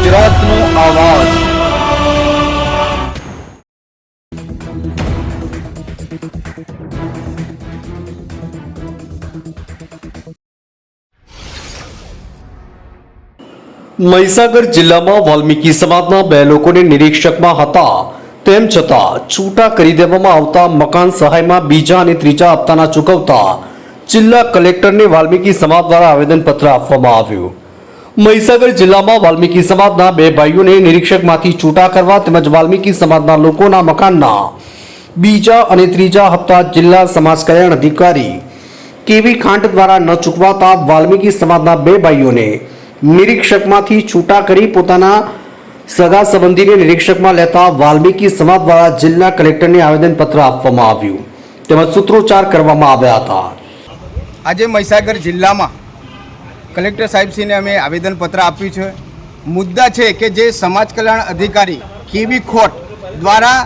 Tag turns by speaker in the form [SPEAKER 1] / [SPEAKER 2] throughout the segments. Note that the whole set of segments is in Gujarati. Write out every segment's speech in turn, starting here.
[SPEAKER 1] ગુજરાતનો આવાજ। મહીસાગર જિલ્લામાં વાલ્મીકી સમાજના 2 લોકોને નિરીક્ષકમાં હતા તેમ છતાં છૂટા કરી દેવામાં આવતા મકાન સહાયમાં બીજા અને ત્રીજા હપ્તાના ચૂકવતા જિલ્લા કલેક્ટરને વાલ્મીકી સમાજ દ્વારા આવેદનપત્ર આપવામાં આવ્યું। મહીસાગર જિલ્લામાં વાલ્મીકી સમાજના 2 ભાઈઓને નિરીક્ષકમાંથી છૂટા કરવા તેમજ વાલ્મીકી સમાજના લોકોના મકાનના બીજા અને ત્રીજા હપ્તા જિલ્લા સમાજ કલ્યાણ અધિકારી કેવી ખાંટ દ્વારા ન ચૂકવાતા વાલ્મીકી સમાજના 2 ભાઈઓને નિરીક્ષકમાંથી છૂટા કરી પોતાના સગા સંબંધીને નિરીક્ષકમાં લેતા વાલ્મીકી સમાજ દ્વારા જિલ્લા કલેક્ટરને આવેદનપત્ર આપવામાં આવ્યું તેમજ સૂત્રોચ્ચાર કરવામાં આવ્યા હતા।
[SPEAKER 2] આજે મહીસાગર જિલ્લામાં કલેક્ટર સાહેબશ્રીને અમે આવેદનપત્ર આપ્યું છે। મુદ્દા છે કે જે સમાજ કલ્યાણ અધિકારી કેવી ખોટ દ્વારા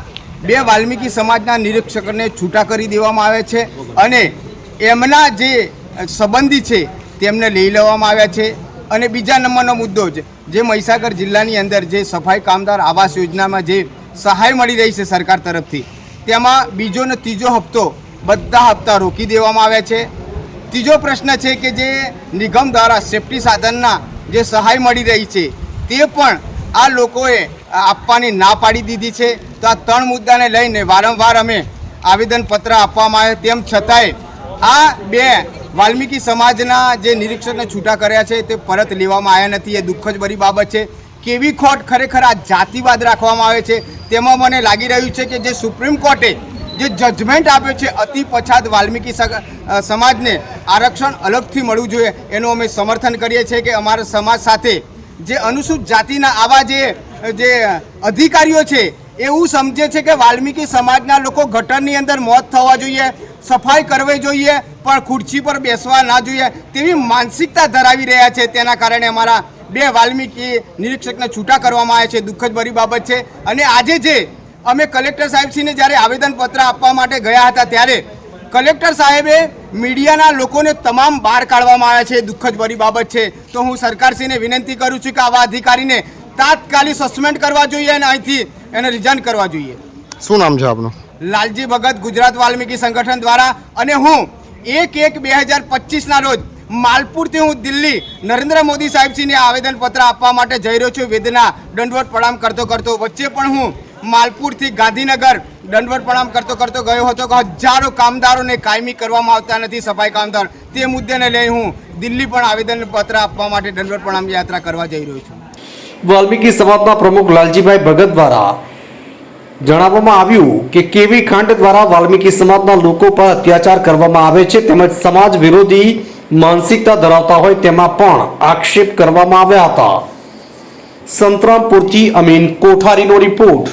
[SPEAKER 2] 2 વાલ્મીકી સમાજના નિરીક્ષકોને છૂટા કરી દેવામાં આવે છે અને એમના જે સંબંધી છે તેમને લઈ લેવામાં આવ્યા છે। અને બીજા નંબરનો મુદ્દો છે જે મહીસાગર જિલ્લાની અંદર જે સફાઈ કામદાર આવાસ યોજનામાં જે સહાય મળી રહી છે સરકાર તરફથી તેમાં બીજો અને ત્રીજો હપ્તો બધા હપ્તા રોકી દેવામાં આવ્યા છે। ત્રીજો પ્રશ્ન છે કે જે નિગમ દ્વારા સેફ્ટી સાધનના જે સહાય મળી રહી છે તે પણ આ લોકોએ આપવાની ના પાડી દીધી છે। તો આ 3 મુદ્દાને લઈને વારંવાર અમે આવેદનપત્ર આપવામાં આવે તેમ છતાંય આ 2 વાલ્મીકી સમાજના જે નિરીક્ષકને છૂટા કર્યા છે તે પરત લેવામાં આવ્યા નથી। એ દુઃખ જ ભરી બાબત છે। કેવી ખોટ ખરેખર આ જાતિવાદ રાખવામાં આવે છે તેમાં મને લાગી રહ્યું છે કે જે સુપ્રીમ કોર્ટે જે જજમેન્ટ આપ્યો છે અતિ પછાત વાલ્મીકી સમાજને આરક્ષણ અલગથી મળવું જોઈએ એનું અમે સમર્થન કરીએ છીએ કે અમારા સમાજ સાથે જે અનુસૂચિત જાતિના આવા જે અધિકારીઓ છે એવું સમજે છે કે વાલ્મીકી સમાજના લોકો ગટરની અંદર મોત થવા જોઈએ, સફાઈ કરવી જોઈએ પણ ખુરશી પર બેસવા ના જોઈએ તેવી માનસિકતા ધરાવી રહ્યા છે। તેના કારણે અમારા 2 વાલ્મીકી નિરીક્ષકને છૂટા કરવામાં આવ્યા છે। દુઃખદ ભરી બાબત છે। અને આજે જે અમે કલેક્ટર સાહેબશ્રીને જ્યારે આવેદનપત્ર આપવા માટે ગયા હતા ત્યારે કલેક્ટર સાહેબે મીડિયાના લોકોને તમામ બહાર કાઢવામાં આવ્યા છે। દુઃખદ ભરી બાબત છે। તો હું સરકારશ્રીને વિનંતી કરું છું કે આવા અધિકારીને તાત્કાલિક સસ્પેન્ડ કરવા જોઈએ અને અહીંથી એને રિઝાઇન કરવા જોઈએ।
[SPEAKER 3] શું નામ છે આપનું?
[SPEAKER 2] લાલજી ભગત, ગુજરાત વાલ્મીકી સંગઠન દ્વારા। અને હું 1/1/2025 રોજ માલપુરથી હું દિલ્હી નરેન્દ્ર મોદી સાહેબશ્રીને આવેદનપત્ર આપવા માટે જઈ રહ્યો છું। વેદના દંડવત પ્રણામ કરતો વચ્ચે પણ હું માલપુરથી ગાંધીનગર દંડવત પ્રણામ કરતો ગયો હતો કે હજારો કામદારોને કાયમી કરવામાં આવતા નથી સફાઈ કામદાર। તે મુદ્દાને લઈ હું દિલ્હી પણ આવેદનપત્ર આપવા માટે દંડવત પ્રણામ યાત્રા કરવા જઈ રહ્યો છું।
[SPEAKER 3] વાલ્મીકી સમાજના પ્રમુખ લાલજીભાઈ ભગત દ્વારા જણાવવામાં આવ્યું કે કેવી ખાંટ દ્વારા વાલ્મીકી સમાજના લોકો પર અત્યાચાર કરવામાં આવે છે તેમજ સમાજ વિરોધી માનસિકતા ધરાવતા હોય તેમાં પણ આક્ષેપ કરવામાં આવ્યા હતા। સંતરામપુરથી અમીન કોઠારીનો રિપોર્ટ।